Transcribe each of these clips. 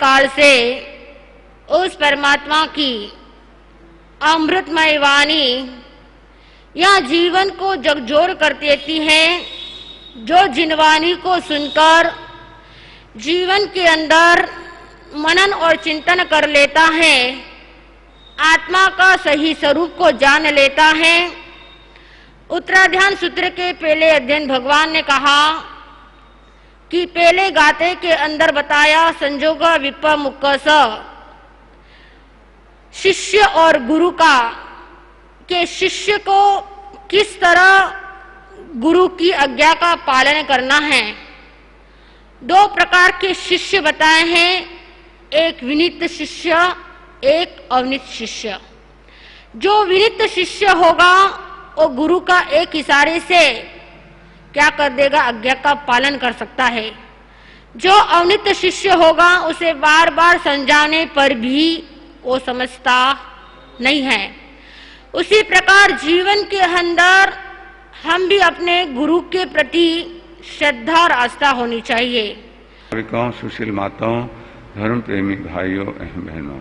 काल से उस परमात्मा की अमृतमय वाणी या जीवन को झकझोर कर देती है। जो जिन वाणी को सुनकर जीवन के अंदर मनन और चिंतन कर लेता है, आत्मा का सही स्वरूप को जान लेता है। उत्तराध्यान सूत्र के पहले अध्ययन भगवान ने कहा कि पहले गाते के अंदर बताया संजोग विपमुख शिष्य और गुरु का, के शिष्य को किस तरह गुरु की आज्ञा का पालन करना है। दो प्रकार के शिष्य बताए हैं, एक विनीत शिष्य, एक अविनीत शिष्य। जो विनीत शिष्य होगा वो गुरु का एक इशारे से क्या कर देगा, आज्ञा का पालन कर सकता है। जो अविनीत शिष्य होगा उसे बार बार समझाने पर भी वो समझता नहीं है। उसी प्रकार जीवन के अंदर हम भी अपने गुरु के प्रति श्रद्धा और आस्था होनी चाहिए। सुशील माताओं, धर्म प्रेमी भाइयों एवं बहनों,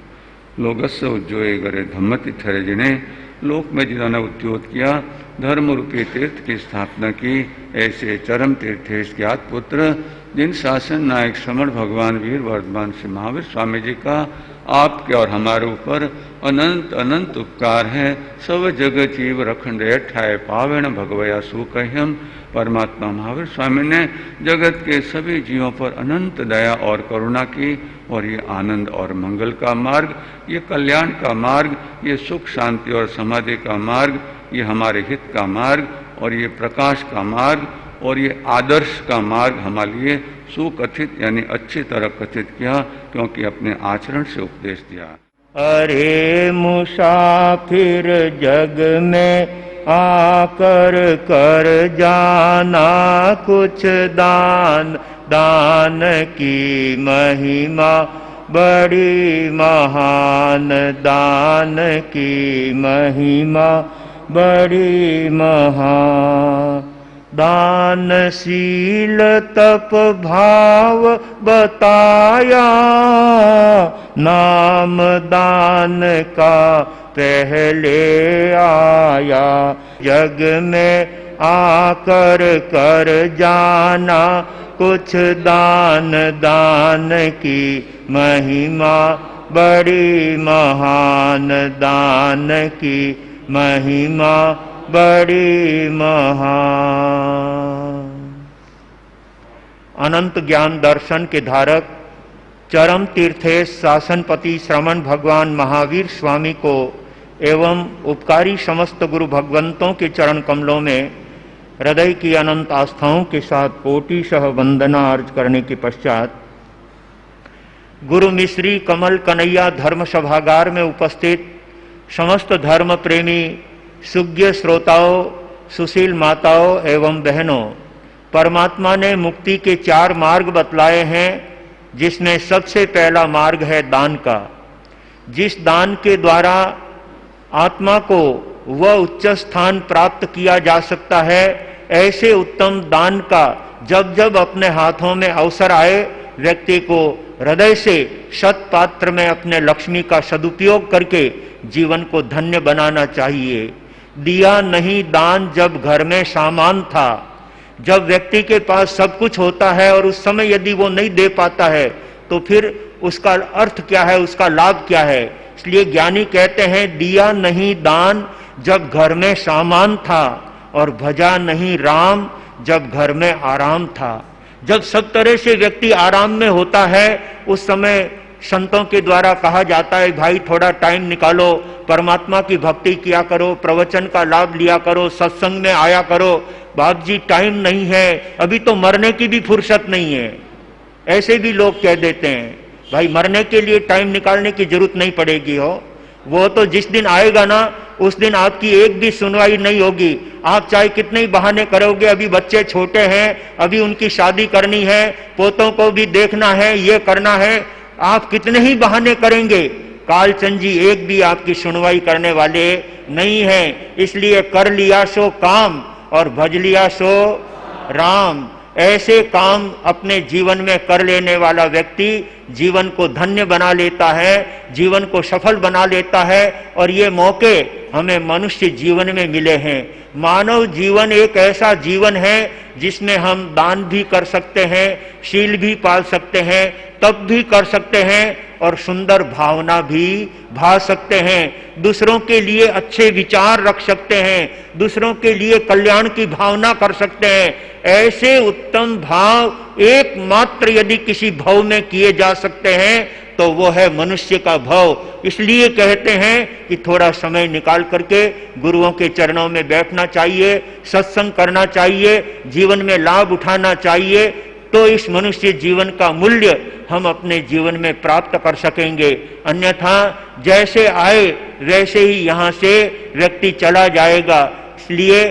लोगस्य उज्जोए गरे धम्मति ठहरे, जिन्हें लोक में जिन्होंने उद्योत किया, धर्म रूपी तीर्थ की स्थापना की, ऐसे चरम तीर्थेश ज्ञात पुत्र जिन शासन नायक समर भगवान वीर वर्धमान श्री महावीर स्वामी जी का आपके और हमारे ऊपर अनंत अनंत उपकार है। सब जगत जीव रखन रे ठाए पावेण भगवया सुकह्यम। परमात्मा महावीर स्वामी ने जगत के सभी जीवों पर अनंत दया और करुणा की, और ये आनंद और मंगल का मार्ग, ये कल्याण का मार्ग, ये सुख शांति और समाधि का मार्ग, ये हमारे हित का मार्ग, और ये प्रकाश का मार्ग, और ये आदर्श का मार्ग हमारे लिए सुकथित यानी अच्छी तरह कथित किया, क्योंकि अपने आचरण से उपदेश दिया। अरे मुसाफिर जग में आकर कर जाना कुछ दान, दान की महिमा बड़ी महान, दान की महिमा बड़ी महान। दानशील तप भाव बताया, नाम दान का पहले आया। जग में आकर कर जाना कुछ दान, दान की महिमा बड़ी महान, दान की महिमा बड़ी महान। अनंत ज्ञान दर्शन के धारक चरम तीर्थेश शासनपति श्रमण भगवान महावीर स्वामी को एवं उपकारी समस्त गुरु भगवंतों के चरण कमलों में हृदय की अनंत आस्थाओं के साथ कोटिशः वंदना अर्ज करने के पश्चात गुरु मिश्री कमल कन्हैया धर्म सभागार में उपस्थित समस्त धर्म प्रेमी सुज्ञ श्रोताओं, सुशील माताओं एवं बहनों, परमात्मा ने मुक्ति के 4 मार्ग बतलाए हैं, जिसमें सबसे पहला मार्ग है दान का। जिस दान के द्वारा आत्मा को वह उच्च स्थान प्राप्त किया जा सकता है, ऐसे उत्तम दान का जब जब अपने हाथों में अवसर आए, व्यक्ति को हृदय से शत पात्र में अपने लक्ष्मी का सदुपयोग करके जीवन को धन्य बनाना चाहिए। दिया नहीं दान जब घर में सामान था। जब व्यक्ति के पास सब कुछ होता है और उस समय यदि वो नहीं दे पाता है तो फिर उसका अर्थ क्या है, उसका लाभ क्या है। इसलिए ज्ञानी कहते हैं दिया नहीं दान जब घर में सामान था, और भजा नहीं राम जब घर में आराम था। जब सब तरह से व्यक्ति आराम में होता है, उस समय संतों के द्वारा कहा जाता है भाई थोड़ा टाइम निकालो, परमात्मा की भक्ति किया करो, प्रवचन का लाभ लिया करो, सत्संग में आया करो। बाप जी टाइम नहीं है, अभी तो मरने की भी फुर्सत नहीं है। ऐसे भी लोग कह देते हैं भाई मरने के लिए टाइम निकालने की जरूरत नहीं पड़ेगी हो, वो तो जिस दिन आएगा ना उस दिन आपकी एक भी सुनवाई नहीं होगी। आप चाहे कितने ही बहाने करोगे, अभी बच्चे छोटे हैं, अभी उनकी शादी करनी है, पोतों को भी देखना है, ये करना है, आप कितने ही बहाने करेंगे, कालचंद जी एक भी आपकी सुनवाई करने वाले नहीं हैं। इसलिए कर लिया सो काम और भज लिया सो राम। ऐसे काम अपने जीवन में कर लेने वाला व्यक्ति जीवन को धन्य बना लेता है, जीवन को सफल बना लेता है। और ये मौके हमें मनुष्य जीवन में मिले हैं। मानव जीवन एक ऐसा जीवन है जिसमें हम दान भी कर सकते हैं, शील भी पाल सकते हैं, तप भी कर सकते हैं और सुंदर भावना भी भा सकते हैं। दूसरों के लिए अच्छे विचार रख सकते हैं, दूसरों के लिए कल्याण की भावना कर सकते हैं। ऐसे उत्तम भाव एकमात्र यदि किसी भव में किए जा सकते हैं तो वो है मनुष्य का भव। इसलिए कहते हैं कि थोड़ा समय निकाल करके गुरुओं के चरणों में बैठना चाहिए, सत्संग करना चाहिए, जीवन में लाभ उठाना चाहिए, तो इस मनुष्य जीवन का मूल्य हम अपने जीवन में प्राप्त कर सकेंगे। अन्यथा जैसे आए वैसे ही यहाँ से व्यक्ति चला जाएगा। इसलिए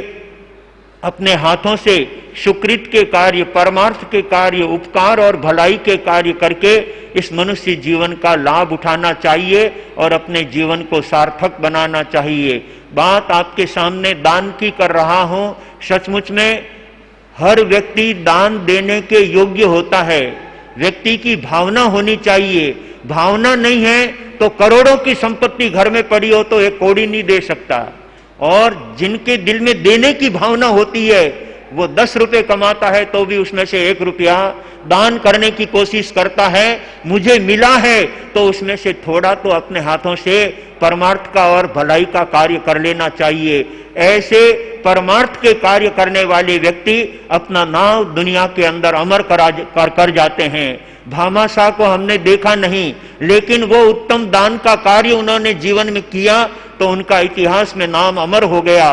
अपने हाथों से सुकृत के कार्य, परमार्थ के कार्य, उपकार और भलाई के कार्य करके इस मनुष्य जीवन का लाभ उठाना चाहिए और अपने जीवन को सार्थक बनाना चाहिए। बात आपके सामने दान की कर रहा हूं। सचमुच में हर व्यक्ति दान देने के योग्य होता है। व्यक्ति की भावना होनी चाहिए। भावना नहीं है तो करोड़ों की संपत्ति घर में पड़ी हो तो एक कौड़ी नहीं दे सकता। और जिनके दिल में देने की भावना होती है वो 10 रुपए कमाता है तो भी उसमें से 1 रुपया दान करने की कोशिश करता है। मुझे मिला है तो उसमें से थोड़ा तो अपने हाथों से परमार्थ का और भलाई का कार्य कर लेना चाहिए। ऐसे परमार्थ के कार्य करने वाले व्यक्ति अपना नाम दुनिया के अंदर अमर कर जाते हैं। भामाशाह को हमने देखा नहीं, लेकिन वो उत्तम दान का कार्य उन्होंने जीवन में किया तो उनका इतिहास में नाम अमर हो गया।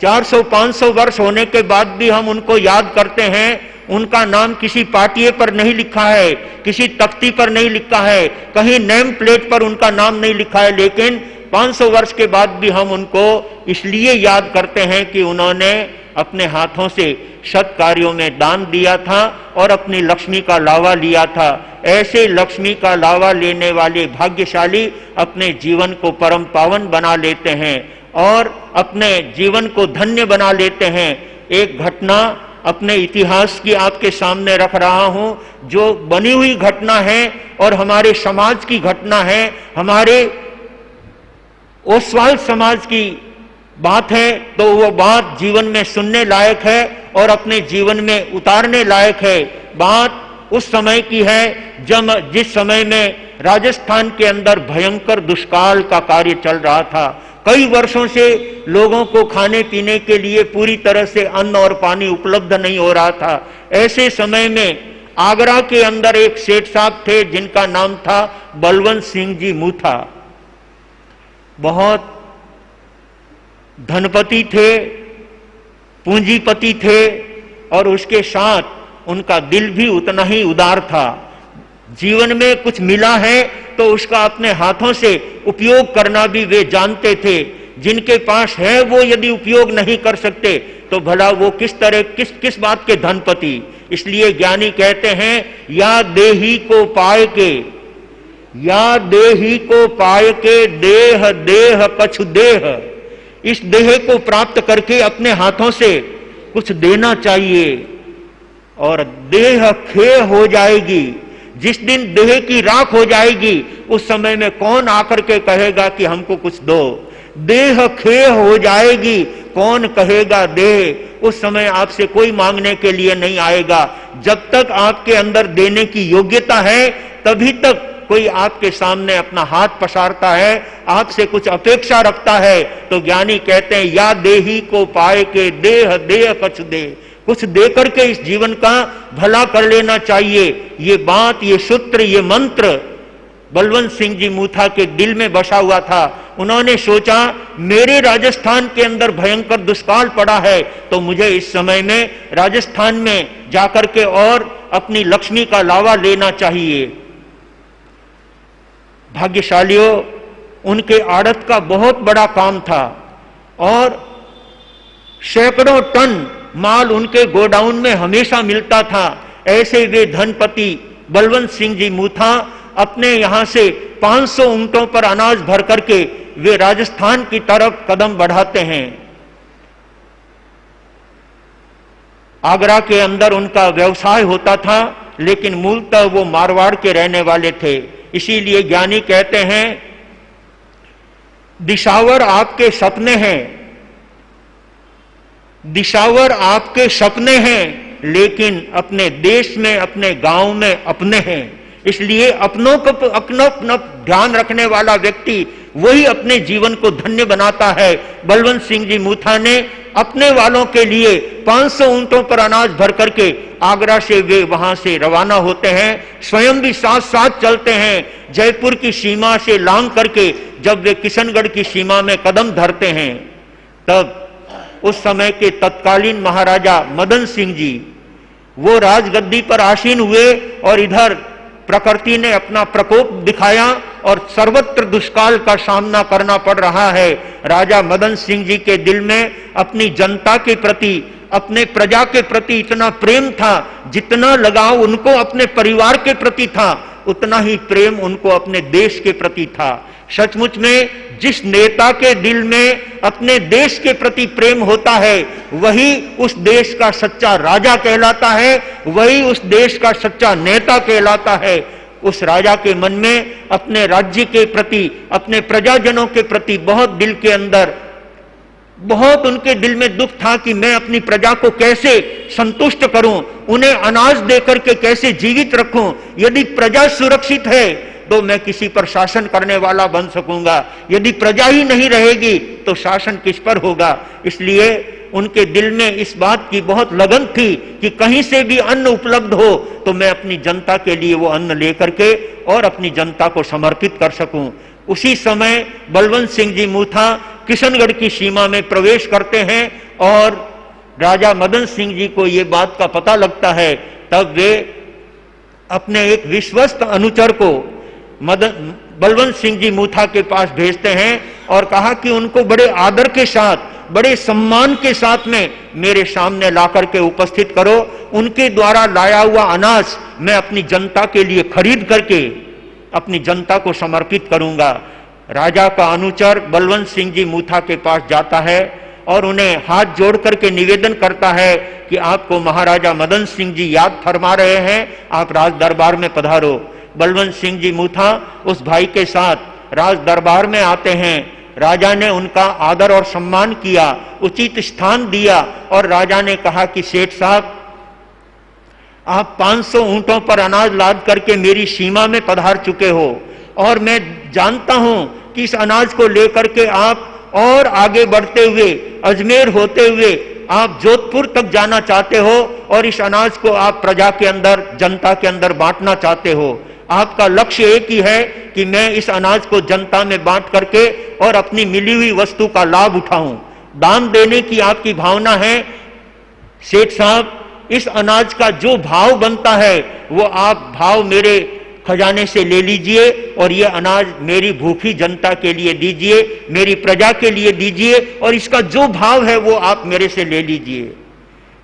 400-500 वर्ष होने के बाद भी हम उनको याद करते हैं। उनका नाम किसी पाटिये पर नहीं लिखा है, किसी तख्ती पर नहीं लिखा है, कहीं नेम प्लेट पर उनका नाम नहीं लिखा है, लेकिन 500 वर्ष के बाद भी हम उनको इसलिए याद करते हैं कि उन्होंने अपने हाथों से सत् कार्यों में दान दिया था और अपनी लक्ष्मी का लावा लिया था। ऐसे लक्ष्मी का लावा लेने वाले भाग्यशाली अपने जीवन को परम पावन बना लेते हैं और अपने जीवन को धन्य बना लेते हैं। एक घटना अपने इतिहास की आपके सामने रख रहा हूं, जो बनी हुई घटना है और हमारे समाज की घटना है, हमारे ओसवाल समाज की बात है, तो वो बात जीवन में सुनने लायक है और अपने जीवन में उतारने लायक है। बात उस समय की है जब जिस समय में राजस्थान के अंदर भयंकर दुष्काल का कार्य चल रहा था। कई वर्षों से लोगों को खाने पीने के लिए पूरी तरह से अन्न और पानी उपलब्ध नहीं हो रहा था। ऐसे समय में आगरा के अंदर एक सेठ साहब थे जिनका नाम था बलवंत सिंह जी मूथा। बहुत धनपति थे, पूंजीपति थे और उसके साथ उनका दिल भी उतना ही उदार था। जीवन में कुछ मिला है तो उसका अपने हाथों से उपयोग करना भी वे जानते थे। जिनके पास है वो यदि उपयोग नहीं कर सकते तो भला वो किस बात के धनपति। इसलिए ज्ञानी कहते हैं या देही को पाए के, या देही को पाए के देह देह कछु देह। इस देह को प्राप्त करके अपने हाथों से कुछ देना चाहिए और देह खेय हो जाएगी। जिस दिन देह की राख हो जाएगी उस समय में कौन आकर के कहेगा कि हमको कुछ दो। देह खेय हो जाएगी, कौन कहेगा दे। उस समय आपसे कोई मांगने के लिए नहीं आएगा। जब तक आपके अंदर देने की योग्यता है तभी तक कोई आपके सामने अपना हाथ पसारता है, आपसे कुछ अपेक्षा रखता है। तो ज्ञानी कहते हैं या देही को पाए के देह देह कछु दे। कुछ देकर के इस जीवन का भला कर लेना चाहिए। ये बात, ये सूत्र, ये मंत्र बलवंत सिंह जी मूथा के दिल में बसा हुआ था। उन्होंने सोचा मेरे राजस्थान के अंदर भयंकर दुष्काल पड़ा है तो मुझे इस समय में राजस्थान में जाकर के और अपनी लक्ष्मी का लावा लेना चाहिए। भाग्यशालियों, उनके आड़त का बहुत बड़ा काम था और सैकड़ों टन माल उनके गोडाउन में हमेशा मिलता था। ऐसे वे धनपति बलवंत सिंह जी मूथा अपने यहां से 500 ऊंटों पर अनाज भर करके वे राजस्थान की तरफ कदम बढ़ाते हैं। आगरा के अंदर उनका व्यवसाय होता था, लेकिन मूलतः वो मारवाड़ के रहने वाले थे। इसीलिए ज्ञानी कहते हैं, दिशावर आपके सपने हैं, दिशावर आपके सपने हैं, लेकिन अपने देश में, अपने गांव में अपने हैं। इसलिए अपनों को अपना ध्यान रखने वाला व्यक्ति वही अपने जीवन को धन्य बनाता है। बलवंत सिंह जी मूथा ने अपने वालों के लिए 500 ऊंटों पर अनाज भर करके आगरा से वे वहां से रवाना होते हैं, स्वयं भी साथ साथ चलते हैं। जयपुर की सीमा से लांग करके जब वे किशनगढ़ की सीमा में कदम धरते हैं, तब उस समय के तत्कालीन महाराजा मदन सिंह जी वो राजगद्दी पर आसीन हुए और इधर प्रकृति ने अपना प्रकोप दिखाया और सर्वत्र दुष्काल का सामना करना पड़ रहा है। राजा मदन सिंह जी के दिल में अपनी जनता के प्रति, अपने प्रजा के प्रति इतना प्रेम था, जितना लगाव उनको अपने परिवार के प्रति था, उतना ही प्रेम उनको अपने देश के प्रति था। सचमुच में जिस नेता के दिल में अपने देश के प्रति प्रेम होता है, वही उस देश का सच्चा राजा कहलाता है, वही उस देश का सच्चा नेता कहलाता है। उस राजा के मन में अपने राज्य के प्रति, अपने प्रजाजनों के प्रति बहुत दिल के अंदर, बहुत उनके दिल में दुख था कि मैं अपनी प्रजा को कैसे संतुष्ट करूं, उन्हें अनाज देकर के कैसे जीवित रखूं। यदि प्रजा सुरक्षित है तो मैं किसी पर शासन करने वाला बन सकूंगा, यदि प्रजा ही नहीं रहेगी तो शासन किस पर होगा। इसलिए उनके दिल में इस बात की बहुत लगन थी कि कहीं से भी अन्न उपलब्ध हो तो मैं अपनी जनता के लिए वो अन्न लेकर के और अपनी जनता को समर्पित कर सकूं। उसी समय बलवंत सिंह जी मूथा किशनगढ़ की सीमा में प्रवेश करते हैं और राजा मदन सिंह जी को ये बात का पता लगता है। तब वे अपने एक विश्वस्त अनुचर को बलवंत सिंह जी मूथा के पास भेजते हैं और कहा कि उनको बड़े आदर के साथ, बड़े सम्मान के साथ में मेरे सामने लाकर के उपस्थित करो। उनके द्वारा लाया हुआ अनाज मैं अपनी जनता के लिए खरीद करके अपनी जनता को समर्पित करूंगा। राजा का अनुचर बलवंत सिंह जी मूथा के पास जाता है और उन्हें हाथ जोड़ करके निवेदन करता है कि आपको महाराजा मदन सिंह जी याद फरमा रहे हैं, आप राज दरबार में पधारो। बलवंत सिंह जी मूथा उस भाई के साथ राज दरबार में आते हैं। राजा ने उनका आदर और सम्मान किया, उचित स्थान दिया और राजा ने कहा कि सेठ साहब, आप 500 ऊंटों पर अनाज लाद करके मेरी सीमा में पधार चुके हो और मैं जानता हूं कि इस अनाज को लेकर के आप और आगे बढ़ते हुए, अजमेर होते हुए आप जोधपुर तक जाना चाहते हो और इस अनाज को आप प्रजा के अंदर, जनता के अंदर बांटना चाहते हो। आपका लक्ष्य एक ही है कि मैं इस अनाज को जनता में बांट करके और अपनी मिली हुई वस्तु का लाभ उठाऊं। दान देने की आपकी भावना है। सेठ साहब, इस अनाज का जो भाव बनता है वो आप भाव मेरे खजाने से ले लीजिए और ये अनाज मेरी भूखी जनता के लिए दीजिए, मेरी प्रजा के लिए दीजिए और इसका जो भाव है वो आप मेरे से ले लीजिए।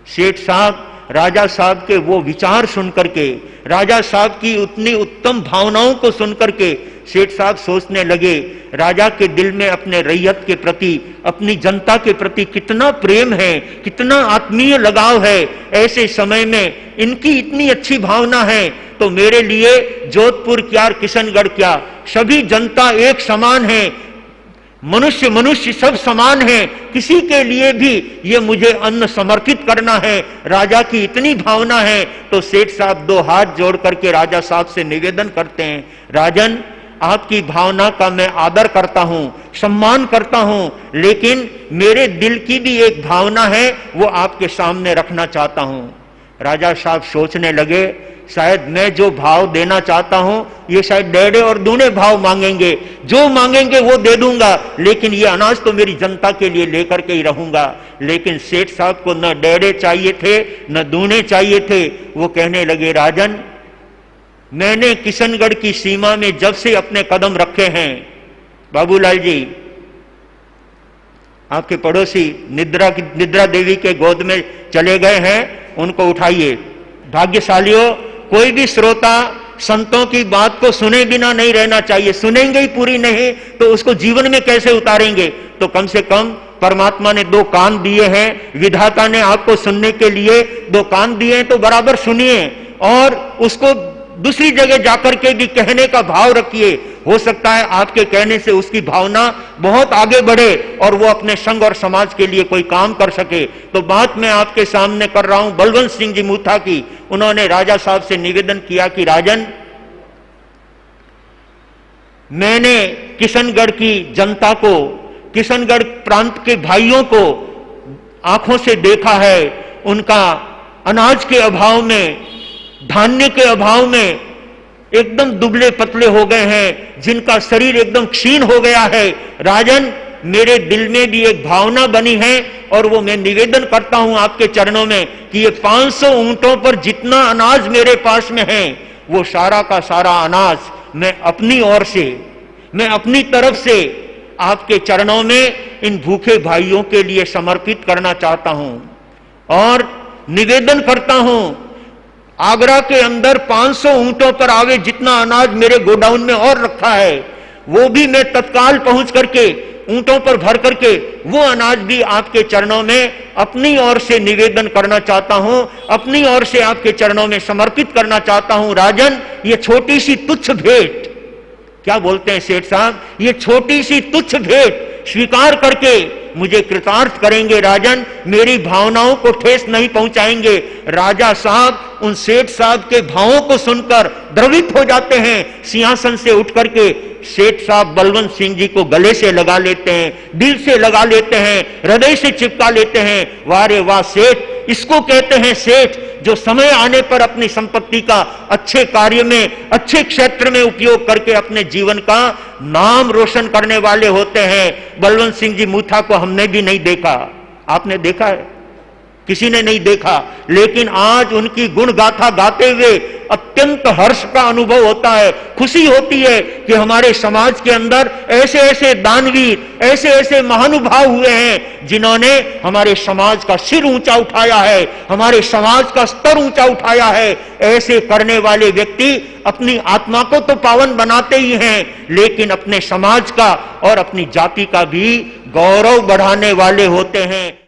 सेठ साहब राजा साहब के वो विचार सुनकर के, राजा साहब की उतनी उत्तम भावनाओं को सुनकर के सेठ साहब सोचने लगे, राजा के दिल में अपने रैयत के प्रति, अपनी जनता के प्रति कितना प्रेम है, कितना आत्मीय लगाव है। ऐसे समय में इनकी इतनी अच्छी भावना है तो मेरे लिए जोधपुर क्या, किशनगढ़ क्या, सभी जनता एक समान है। मनुष्य सब समान है, किसी के लिए भी ये मुझे अन्न समर्पित करना है। राजा की इतनी भावना है तो सेठ साहब दो हाथ जोड़ करके राजा साहब से निवेदन करते हैं, राजन, आपकी भावना का मैं आदर करता हूं, सम्मान करता हूं, लेकिन मेरे दिल की भी एक भावना है, वो आपके सामने रखना चाहता हूं। राजा साहब सोचने लगे, शायद मैं जो भाव देना चाहता हूं ये शायद डेढ़े और दूने भाव मांगेंगे, जो मांगेंगे वो दे दूंगा, लेकिन ये अनाज तो मेरी जनता के लिए लेकर के ही रहूंगा। लेकिन सेठ साहब को न डेढ़े चाहिए थे न दूने चाहिए थे। वो कहने लगे, राजन, मैंने किशनगढ़ की सीमा में जब से अपने कदम रखे हैं, बाबूलाल जी आपके पड़ोसी निद्रा देवी के गोद में चले गए हैं, उनको उठाइए। भाग्यशालियों, कोई भी श्रोता संतों की बात को सुने बिना नहीं रहना चाहिए। सुनेंगे ही पूरी नहीं तो उसको जीवन में कैसे उतारेंगे। तो कम से कम परमात्मा ने 2 कान दिए हैं, विधाता ने आपको सुनने के लिए 2 कान दिए हैं, तो बराबर सुनिए और उसको दूसरी जगह जाकर के भी कहने का भाव रखिए। हो सकता है आपके कहने से उसकी भावना बहुत आगे बढ़े और वो अपने संघ और समाज के लिए कोई काम कर सके। तो बात मैं आपके सामने कर रहा हूं बलवंत सिंह जी मूथा की। उन्होंने राजा साहब से निवेदन किया कि राजन, मैंने किशनगढ़ की जनता को, किशनगढ़ प्रांत के भाइयों को आंखों से देखा है, उनका अनाज के अभाव में, धान्य के अभाव में एकदम दुबले पतले हो गए हैं, जिनका शरीर एकदम क्षीण हो गया है। राजन, मेरे दिल में भी एक भावना बनी है और वो मैं निवेदन करता हूं आपके चरणों में कि ये 500 ऊंटों पर जितना अनाज मेरे पास में है, वो सारा का सारा अनाज मैं अपनी ओर से, मैं अपनी तरफ से आपके चरणों में इन भूखे भाइयों के लिए समर्पित करना चाहता हूं और निवेदन करता हूं, आगरा के अंदर 500 ऊंटों पर आवे जितना अनाज मेरे गोडाउन में और रखा है, वो भी मैं तत्काल पहुंच करके ऊंटों पर भर करके वो अनाज भी आपके चरणों में अपनी ओर से निवेदन करना चाहता हूं, अपनी ओर से आपके चरणों में समर्पित करना चाहता हूं। राजन, ये छोटी सी तुच्छ भेंट, क्या बोलते हैं सेठ साहब, ये छोटी सी तुच्छ भेंट स्वीकार करके मुझे कृतार्थ करेंगे। राजन, मेरी भावनाओं को ठेस नहीं पहुंचाएंगे। राजा साहब उन सेठ साहब के भावों को सुनकर द्रवित हो जाते हैं। सिंहासन से उठ करके सेठ साहब बलवंत सिंह जी को गले से लगा लेते हैं, दिल से लगा लेते हैं, हृदय से चिपका लेते हैं। वाह रे वाह सेठ, इसको कहते हैं सेठ जो समय आने पर अपनी संपत्ति का अच्छे कार्य में, अच्छे क्षेत्र में उपयोग करके अपने जीवन का नाम रोशन करने वाले होते हैं। बलवंत सिंह जी मूथा को हमने भी नहीं देखा, आपने देखा है? किसी ने नहीं देखा, लेकिन आज उनकी गुण गाथा गाते हुए अत्यंत हर्ष का अनुभव होता है, खुशी होती है कि हमारे समाज के अंदर ऐसे ऐसे दानवीर, ऐसे ऐसे महानुभाव हुए हैं जिन्होंने हमारे समाज का सिर ऊंचा उठाया है, हमारे समाज का स्तर ऊंचा उठाया है। ऐसे करने वाले व्यक्ति अपनी आत्मा को तो पावन बनाते ही हैं, लेकिन अपने समाज का और अपनी जाति का भी गौरव बढ़ाने वाले होते हैं।